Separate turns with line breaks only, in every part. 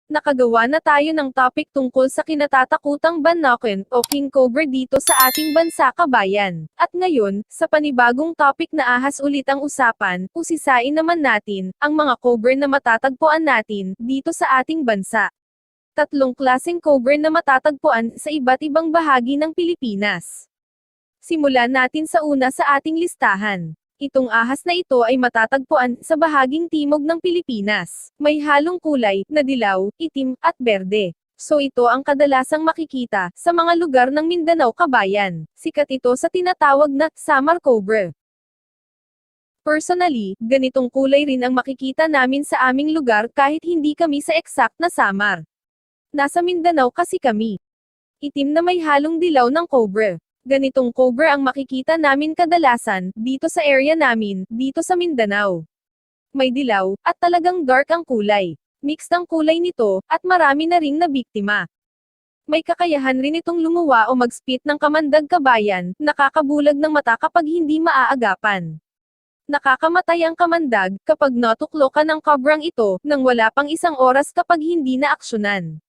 Nakagawa na tayo ng topic tungkol sa kinatatakutang banaken o king cobra dito sa ating bansa kabayan. At ngayon, sa panibagong topic na ahas ulit ang usapan, usisain naman natin, ang mga cobra na matatagpuan natin, dito sa ating bansa. Tatlong klaseng cobra na matatagpuan sa iba't ibang bahagi ng Pilipinas. Simulan natin sa una sa ating listahan. Itong ahas na ito ay matatagpuan sa bahaging timog ng Pilipinas. May halong kulay na dilaw, itim, at berde. So ito ang kadalasang makikita sa mga lugar ng Mindanao kabayan. Sikat ito sa tinatawag na Samar Cobra. Personally, ganitong kulay rin ang makikita namin sa aming lugar kahit hindi kami sa exact na Samar. Nasa Mindanao kasi kami. Itim na may halong dilaw ng cobra. Ganitong cobra ang makikita namin kadalasan, dito sa area namin, dito sa Mindanao. May dilaw, at talagang dark ang kulay. Mixed ang kulay nito, at marami na ring nabiktima. May kakayahan rin itong lumuwa o mag-spit ng kamandag kabayan, nakakabulag ng mata kapag hindi maaagapan. Nakakamatay ang kamandag, kapag natuklokan ng kobrang ito, nang wala pang isang oras kapag hindi na aksyonan.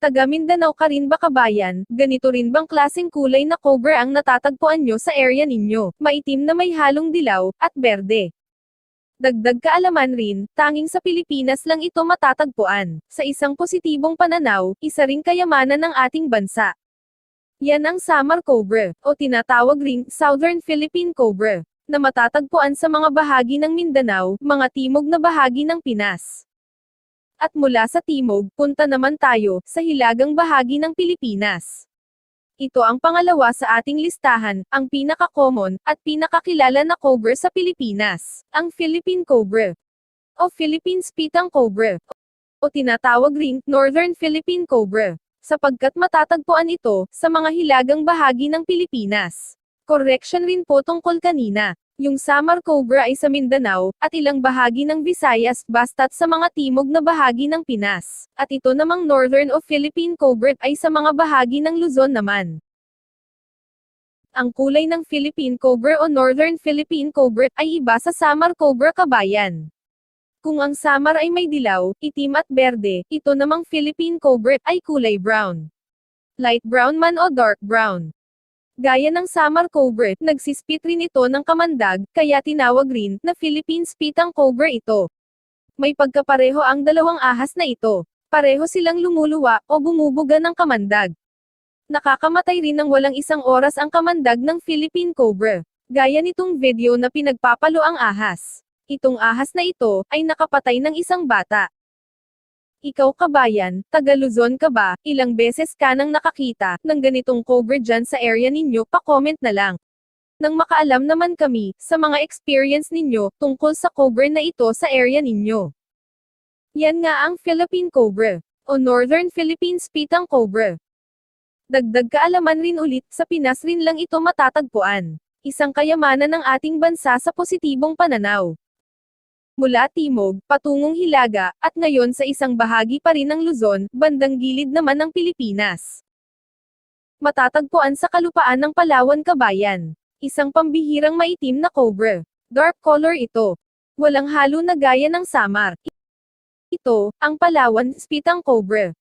Taga Mindanao ka rin ba kabayan, ganito rin bang klaseng kulay na cobra ang natatagpuan nyo sa area ninyo, maitim na may halong dilaw, at berde? Dagdag kaalaman rin, tanging sa Pilipinas lang ito matatagpuan. Sa isang positibong pananaw, isa ring kayamanan ng ating bansa. Yan ang Samar Cobra, o tinatawag ring Southern Philippine Cobra, na matatagpuan sa mga bahagi ng Mindanao, mga timog na bahagi ng Pinas. At mula sa timog, punta naman tayo sa hilagang bahagi ng Pilipinas. Ito ang pangalawa sa ating listahan, ang pinaka-common at pinakakilala na cobra sa Pilipinas, ang Philippine Cobra o Philippine Spitang Cobra o tinatawag ring Northern Philippine Cobra, sapagkat matatagpuan ito sa mga hilagang bahagi ng Pilipinas. Correction rin po tungkol kanina. Yung Samar Cobra ay sa Mindanao, at ilang bahagi ng Visayas, basta't sa mga timog na bahagi ng Pinas. At ito namang Northern o Philippine Cobra ay sa mga bahagi ng Luzon naman. Ang kulay ng Philippine Cobra o Northern Philippine Cobra ay iba sa Samar Cobra kabayan. Kung ang Samar ay may dilaw, itim at berde, ito namang Philippine Cobra ay kulay brown. Light brown man o dark brown. Gaya ng Samar Cobra, nagsispit rin ito ng kamandag, kaya tinawag rin na Philippine Spitang Cobra ito. May pagkapareho ang dalawang ahas na ito. Pareho silang lumuluwa o bumubuga ng kamandag. Nakakamatay rin ng walang isang oras ang kamandag ng Philippine Cobra. Gaya nitong video na pinagpapalo ang ahas. Itong ahas na ito ay nakapatay ng isang bata. Ikaw kabayan, taga Luzon ka ba, ilang beses ka nang nakakita ng ganitong cobra dyan sa area ninyo, pa-comment na lang. Nang makaalam naman kami sa mga experience ninyo tungkol sa cobra na ito sa area ninyo. Yan nga ang Philippine Cobra o Northern Philippine Spitang Cobra. Dagdag kaalaman rin ulit, sa Pinas rin lang ito matatagpuan. Isang kayamanan ng ating bansa sa positibong pananaw. Mula timog, patungong hilaga, at ngayon sa isang bahagi pa rin ng Luzon, bandang gilid naman ng Pilipinas. Matatagpuan sa kalupaan ng Palawan kabayan. Isang pambihirang maitim na cobra. Dark color ito. Walang halo na gaya ng Samar. Ito, ang Palawan Spitang Cobra.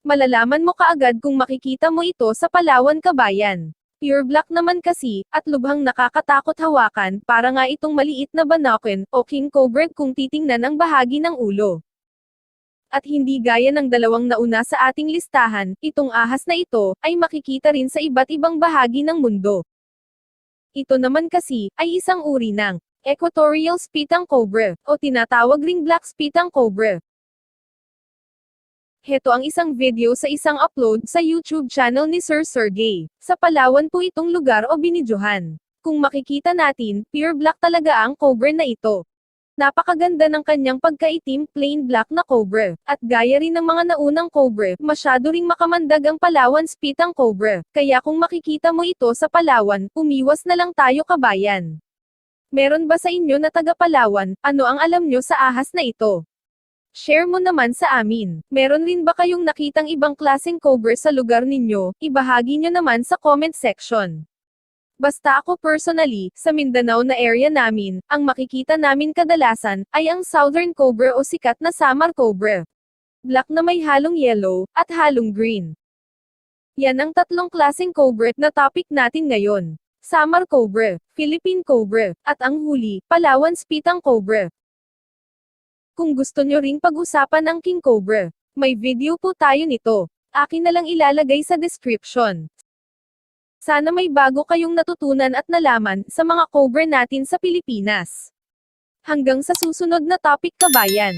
Malalaman mo kaagad kung makikita mo ito sa Palawan kabayan. Pure black naman kasi, at lubhang nakakatakot hawakan, para nga itong maliit na banaken, o king cobra kung titingnan ang bahagi ng ulo. At hindi gaya ng dalawang nauna sa ating listahan, itong ahas na ito, ay makikita rin sa iba't ibang bahagi ng mundo. Ito naman kasi, ay isang uri ng Equatorial Spitang Cobra, o tinatawag ring Black Spitang Cobra. Heto ang isang video sa isang upload sa YouTube channel ni Sir Sergey. Sa Palawan po itong lugar o binidyohan. Kung makikita natin, pure black talaga ang cobra na ito. Napakaganda ng kanyang pagkaitim, plain black na cobra. At gaya rin ng mga naunang cobra, masyado ring makamandag ang Palawan Spitang Cobra. Kaya kung makikita mo ito sa Palawan, umiwas na lang tayo kabayan. Meron ba sa inyo na taga Palawan, ano ang alam nyo sa ahas na ito? Share mo naman sa amin. Meron rin ba kayong nakitang ibang klaseng cobra sa lugar ninyo? Ibahagi nyo naman sa comment section. Basta ako personally, sa Mindanao na area namin, ang makikita namin kadalasan, ay ang Southern Cobra o sikat na Samar Cobra. black na may halong yellow, at halong green. Yan ang tatlong klaseng cobra na topic natin ngayon. Samar Cobra, Philippine Cobra, at ang huli, Palawan Spitang Cobra. Kung gusto nyo ring pag-usapan ang King Cobra, may video po tayo nito. Akin na lang ilalagay sa description. Sana may bago kayong natutunan at nalaman sa mga cobra natin sa Pilipinas. Hanggang sa susunod na topic kabayan.